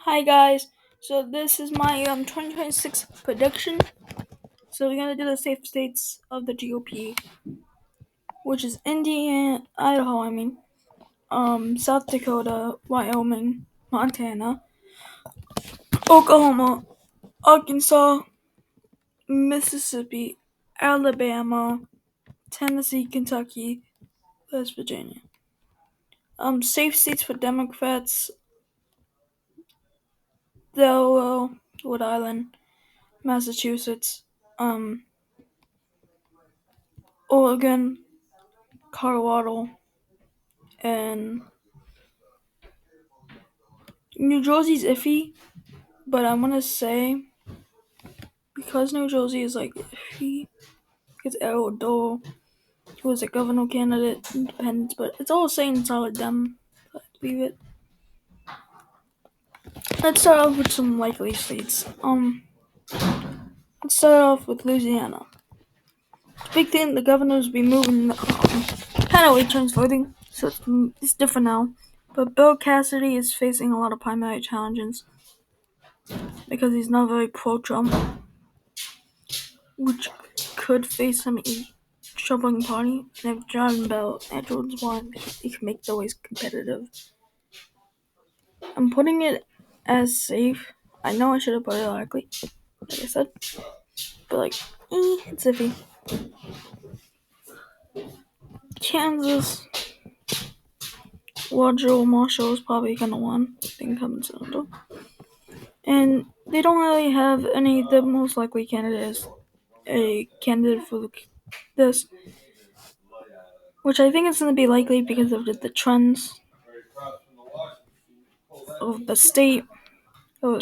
Hi guys, so this is my 2026 prediction. So we're gonna do the safe states of the GOP, which is Indiana, Idaho, South Dakota, Wyoming, Montana, Oklahoma, Arkansas, Mississippi, Alabama, Tennessee, Kentucky, West Virginia. Safe states for Democrats: Delaware, Rhode Island, Massachusetts, Oregon, Colorado, and New Jersey's iffy, but I'm gonna say because New Jersey is like iffy, it's Errol Dole, who is a governor candidate, independent, but it's all saying solid Dem. So I believe it. Let's start off with some likely states. Let's start off with Louisiana. The big thing, the governors will be moving kind of weight turns voting, so it's different now. But Bill Cassidy is facing a lot of primary challenges because he's not very pro-Trump, which could face him in shoveling party. And if John Bell Edwards won, he can make the race competitive. I'm putting it as safe. I know I should have put it likely, like I said, but it's iffy. Kansas, Joe Marshall is probably gonna win the incumbent senator, and they don't really have any. The most likely candidate is a candidate for this, which I think is going to be likely because of the trends of the state. Oh,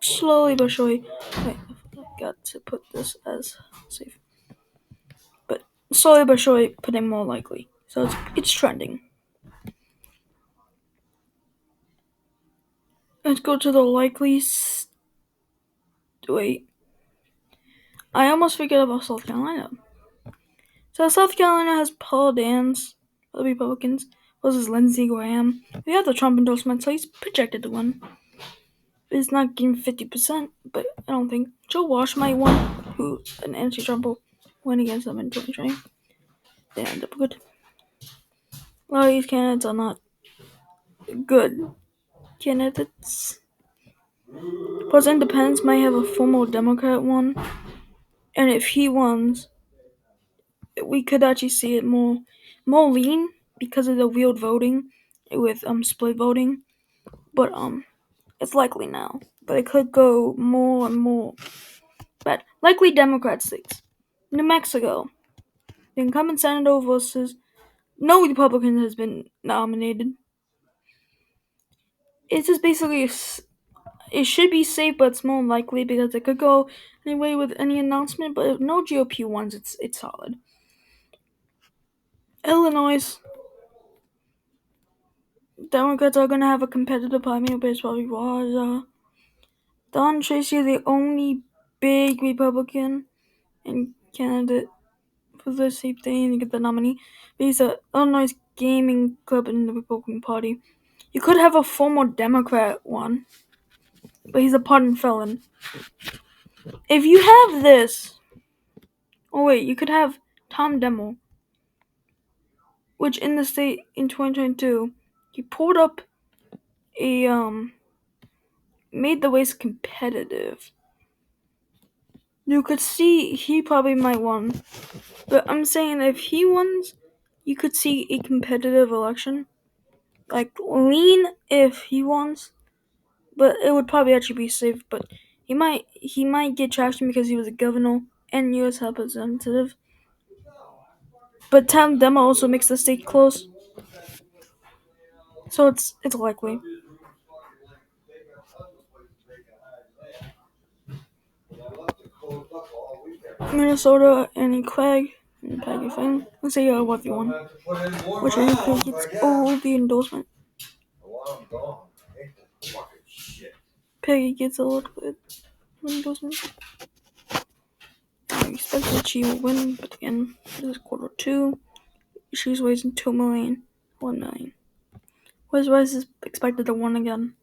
slowly but surely. Wait, I got to put this as safe. But slowly but surely, putting more likely. So it's trending. Let's go to the likely. Wait, I almost forgot about South Carolina. So South Carolina has Paul Dance for the Republicans versus Lindsey Graham. We have the Trump endorsement, so he's projected to win. He's not getting 50%, but I don't think Joe Walsh might win, who an anti-Trump will win against them in 2020. They end up good. A lot of these candidates are not good candidates. Plus, independents might have a former Democrat one, and if he wins, we could actually see it more lean because of the weird voting with split voting. But it's likely now, but it could go more and more. But likely Democrat states: New Mexico, the incumbent senator versus no Republican has been nominated. It's just basically it should be safe, but it's more likely because it could go anyway with any announcement. But if no GOP ones, it's solid. Illinois, Democrats are gonna have a competitive primary, but it's probably Raja. Don Tracy, the only big Republican and candidate for the same thing to get the nominee. But he's a Illinois gaming club in the Republican Party. You could have a former Democrat one, but he's a pardoned felon. If you have this, you could have Tom Demmel, which in the state in 2022, he pulled up a made the race competitive. You could see he probably might win, but I'm saying if he wins, you could see a competitive election, like lean if he wins, but it would probably actually be safe. But he might get traction because he was a governor and U.S. representative. But Tom Demmel also makes the state close, so it's likely. Minnesota, Annie Clegg, and Peggy Finn. Let's say what you want. Which Annie Clegg gets all the endorsement. Peggy gets a lot of endorsement. I expect that she will win, but again, this is quarter two. She's raising 2 million, 1 million. Whereas Rice is expected to win again.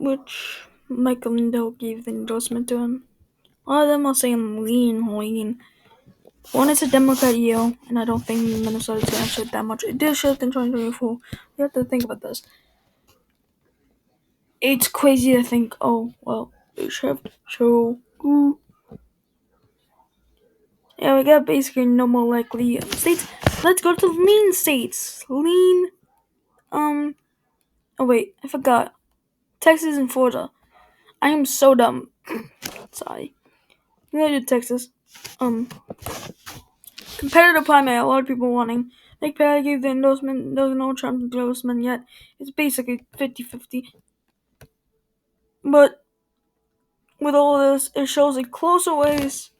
which Michael Lindell gave the endorsement to him. A lot of them are saying lean. One is a Democrat Yale, and I don't think Minnesota's gonna shift that much. It did shift in 2024. You have to think about this. It's crazy to think, oh, well, it shift, so, yeah, we got basically no more likely states. Let's go to lean states. Lean, oh wait, I forgot. Texas and Florida. I am so dumb. Sorry. I'm gonna do Texas. Competitive primary, a lot of people wanting. Nick Perry gave the endorsement, there's no Trump endorsement yet. It's basically 50-50. But with all this, it shows a closer race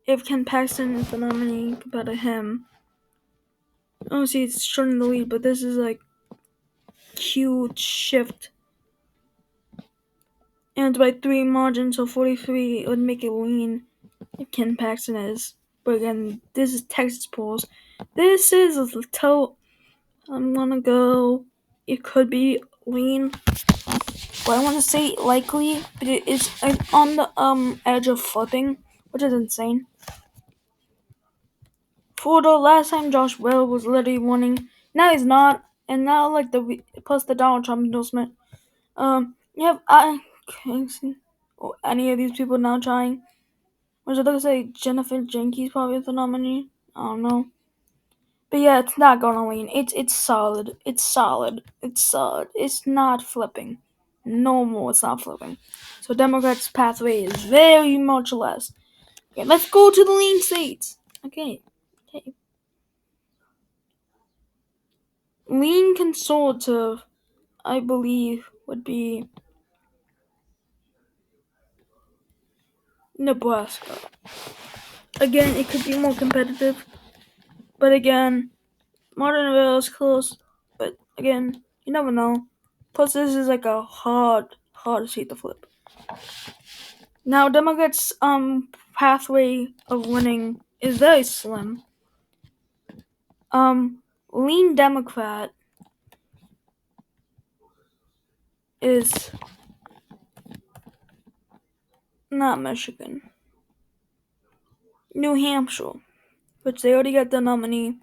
if Ken Paxton is the nominee compared to him. Obviously, it's showing the lead, but this is like huge shift. And by 3 margins, so 43, it would make it lean if Ken Paxton is. But again, this is Texas polls. This is a total. I'm gonna go. It could be lean, but I want to say likely. But it is on the edge of flipping, which is insane. For the last time, Josh Bell was literally winning. Now he's not, and now like plus the Donald Trump endorsement. You have or any of these people now trying. Was I gonna say Jennifer Jenkins probably the nominee? I don't know. But yeah, it's not gonna lean. It's solid. It's solid. It's solid. It's not flipping. No more. It's not flipping. So Democrats' pathway is very much less. Okay, let's go to the lean states. Okay. Lean conservative, I believe, would be Nebraska. Again, it could be more competitive. But again, Martinsville is close. But again, you never know. Plus, this is like a hard seat to flip. Now, Democrats' pathway of winning is very slim. Lean Democrat is not Michigan. New Hampshire, which they already got the nominee.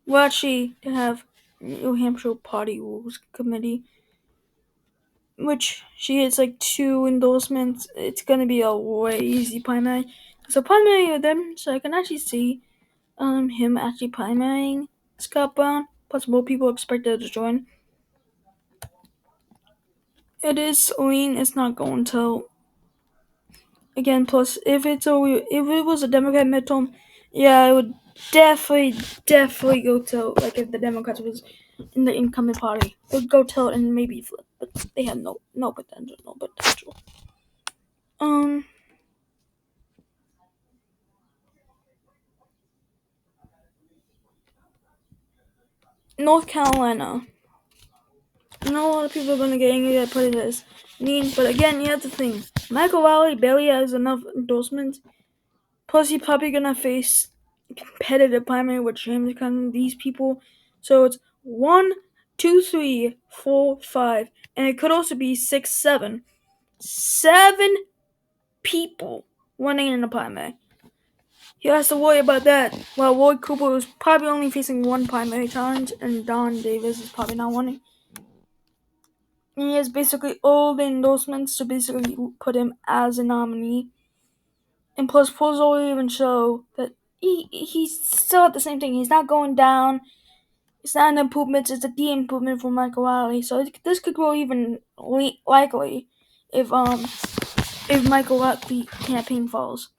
Well, actually, they have New Hampshire Party Rules Committee, which she has like 2 endorsements. It's gonna be a way easy primary. So primary with them, so I can actually see him actually primarying Scott Brown. Plus, more people expected to join. It is lean. It's not going to. Again, plus if it was a Democrat midterm, yeah, I would definitely go to like if the Democrats was in the incumbent party, it would go to and maybe flip, but they have no potential. North Carolina. I know a lot of people are gonna get angry that I put it as mean, but again, you have to think. Michael Valley barely has enough endorsements. Plus, he's probably gonna face competitive primary with James Conn, these people. So it's 1, 2, 3, 4, 5, and it could also be 6, 7. 7 people running in the primary. He has to worry about that. While Roy Cooper is probably only facing 1 primary challenge, and Don Davis is probably not winning. And he has basically all the endorsements to basically put him as a nominee. And plus, polls will even show that he's still at the same thing. He's not going down. It's not an improvement. It's a de-improvement for Michael Wiley. So this could go even likely if Michael Wiley campaign falls.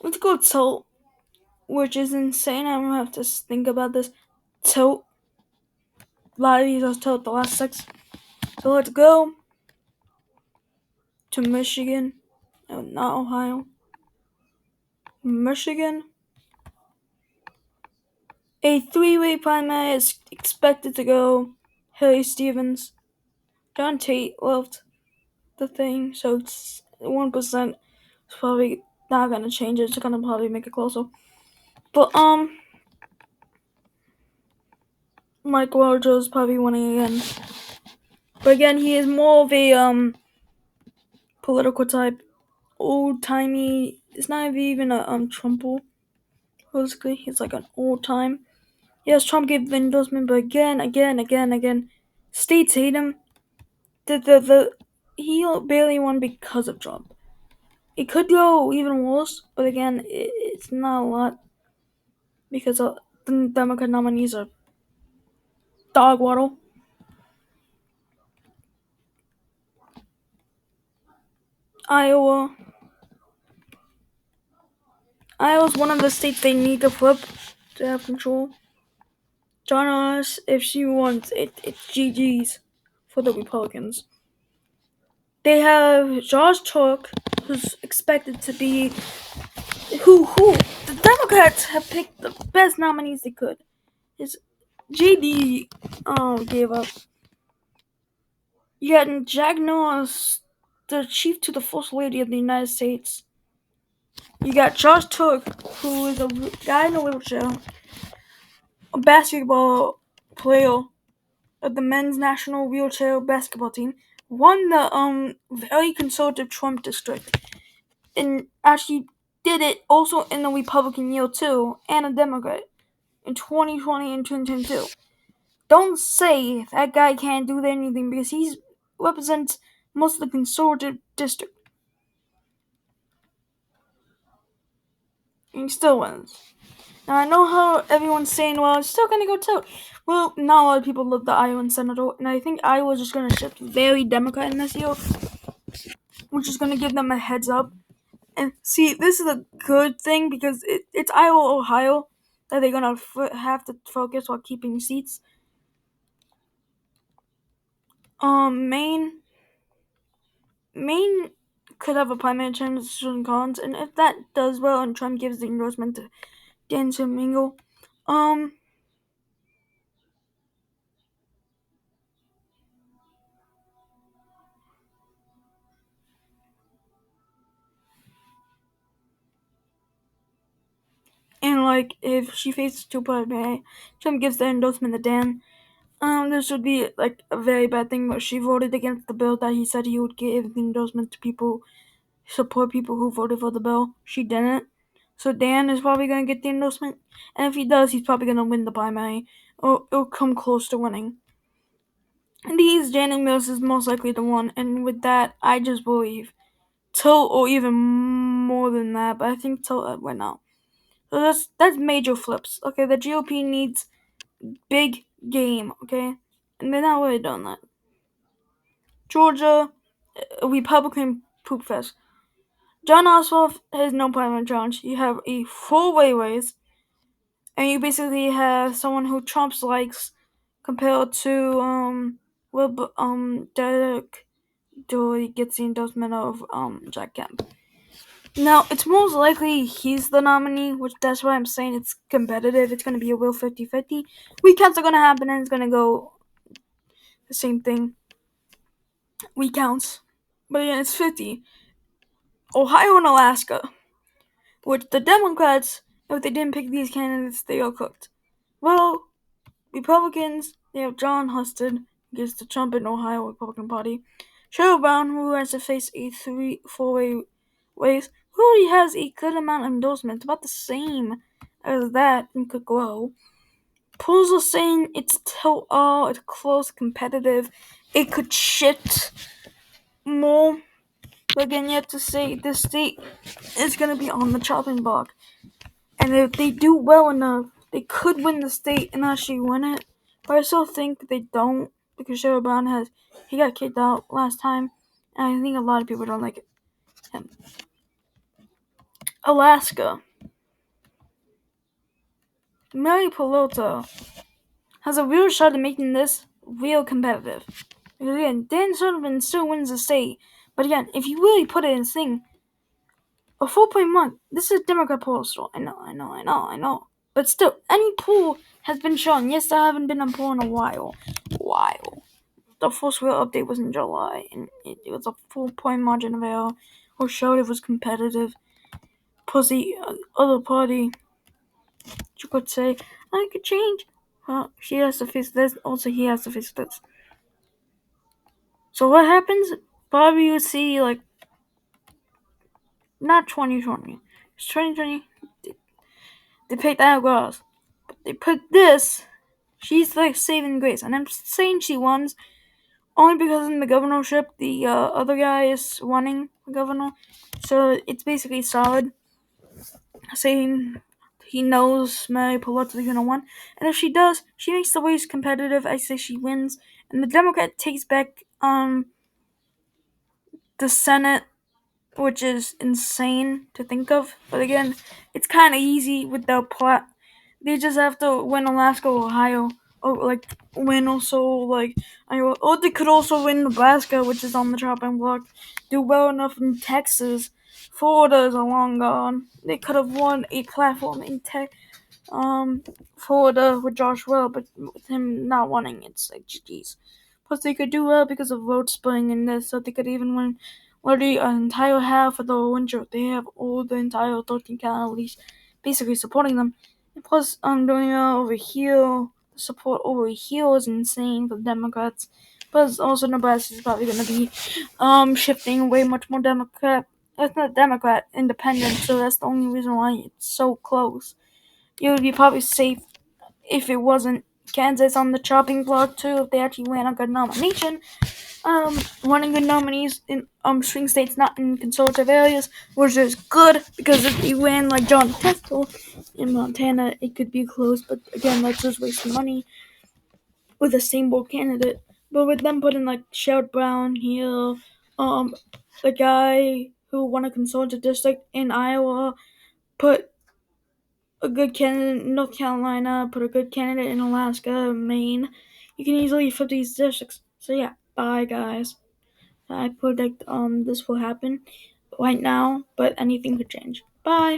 Let's go tilt, which is insane. I don't have to think about this. Tilt. A lot of these are tilt the last 6. So let's go to Michigan. No, not Ohio. Michigan. A 3-way primary is expected to go Harry Stevens. John Tate left the thing, so it's 1%. It's probably not gonna change it. It's gonna probably make it closer. But Mike Rojo is probably winning again. But again, he is more of a political type, old timey. It's not even a Trumple. Basically, he's like an old time. Yes, Trump gave the endorsement, but again, states hate him. He barely won because of Trump. It could go even worse, but again, it's not a lot because the Democrat nominees are dog waddle. Iowa. Iowa's one of the states they need to flip to have control. John Oz, if she wants, it's GG's for the Republicans. They have Josh Turk, who's expected to be who the Democrats have picked the best nominees they could. His JD gave up. You had Jack Norris, the chief to the First Lady of the United States. You got Josh Turk, who is a guy in a wheelchair, a basketball player of the men's national wheelchair basketball team, won the very conservative Trump district, and actually did it also in the Republican year too, and a Democrat in 2020 and 2022. Don't say that guy can't do anything because he represents most of the conservative district. And he still wins. Now I know how everyone's saying, well, it's still gonna go to. Well, not a lot of people love the Iowa senator, and I think Iowa's just gonna shift very Democrat in this year, which is gonna give them a heads up. And see, this is a good thing because it's Iowa, Ohio that they're gonna have to focus while keeping seats. Maine could have a primary chance to Susan Collins, and if that does well and Trump gives the endorsement to Dan Domingo, and like if she faces two primary, Trump gives the endorsement to Dan. This would be like a very bad thing, but she voted against the bill that he said he would give the endorsement to people, support people who voted for the bill. She didn't. So Dan is probably going to get the endorsement. And if he does, he's probably going to win the primary. Or it'll come close to winning. And these Janet Mills is most likely the one. And with that, I just believe Tilt or even more than that. But I think Tilt right now. So that's major flips. Okay, the GOP needs big game. Okay, and they're not really doing that. Georgia, Republican poop fest. John Ossoff has no primary challenge. You have a four-way race, and you basically have someone who Trump likes compared to Derek Dooley gets the endorsement of Jack Kemp. Now it's most likely he's the nominee, which that's why I'm saying it's competitive. It's gonna be a real 50-50. Recounts are gonna happen, and it's gonna go the same thing. Recounts, but again, it's 50. Ohio and Alaska, which the Democrats, if they didn't pick these candidates, they are cooked. Well, Republicans, they have John Husted against the Trump and Ohio Republican Party. Cheryl Brown, who has to face a four-way race, who already has a good amount of endorsements, about the same as that, and could grow. Polls are saying it's it's close, competitive. It could shift more. But again, you have to say this state is going to be on the chopping block. And if they do well enough, they could win the state and actually win it. But I still think they don't because Sherrod Brown he got kicked out last time. And I think a lot of people don't like him. Alaska. Mary Pelota has a real shot at making this real competitive. Because again, Dan Sullivan still wins the state. But again, if you really put it in this thing, a 4-point month. This is a Democrat poll still. I know. But still, any poll has been shown. Yes, I haven't been on poll in a while. The first real update was in July, and it was a 4-point margin of error, or showed it was competitive. Plus the other party, you could say, I could change. she has to face this. Also, he has to face this. So what happens? Probably you see like not 2020. It's 2020. They picked that girls, but they put this. She's like saving grace, and I'm saying she won only because in the governorship the other guy is running the governor, so it's basically solid. Saying he knows Mary Pelotti's gonna win, and if she does, she makes the race competitive. I say she wins, and the Democrat takes back the Senate, which is insane to think of. But again, it's kind of easy with the plot. They just have to win Alaska, Ohio, or like win also like Iowa. Or they could also win Nebraska, which is on the chopping block. Do well enough in Texas. Florida is a long gone. They could have won a platform in Florida with Josh Well, but with him not winning, it's like GG's. Plus, they could do well because of vote splitting in this, so they could even win literally an entire half of the winter. They have all the entire 13 counties basically supporting them. And plus, doing over here, the support over here is insane for the Democrats. Plus, also Nebraska is probably going to be shifting way much more Democrat. It's not Democrat, independent, so that's the only reason why it's so close. It would be probably safe if it wasn't Kansas on the chopping block too. If they actually ran a good nomination, running good nominees in swing states, not in conservative areas, which is good because if you ran like John Testel in Montana, it could be close. But again, that's just wasting money with a single candidate. But with them putting like Sherrod Brown here, the guy who won a conservative district in Iowa, put a good candidate in North Carolina, put a good candidate in Alaska, Maine. You can easily flip these districts. So yeah, bye guys. I predict this will happen right now, but anything could change. Bye.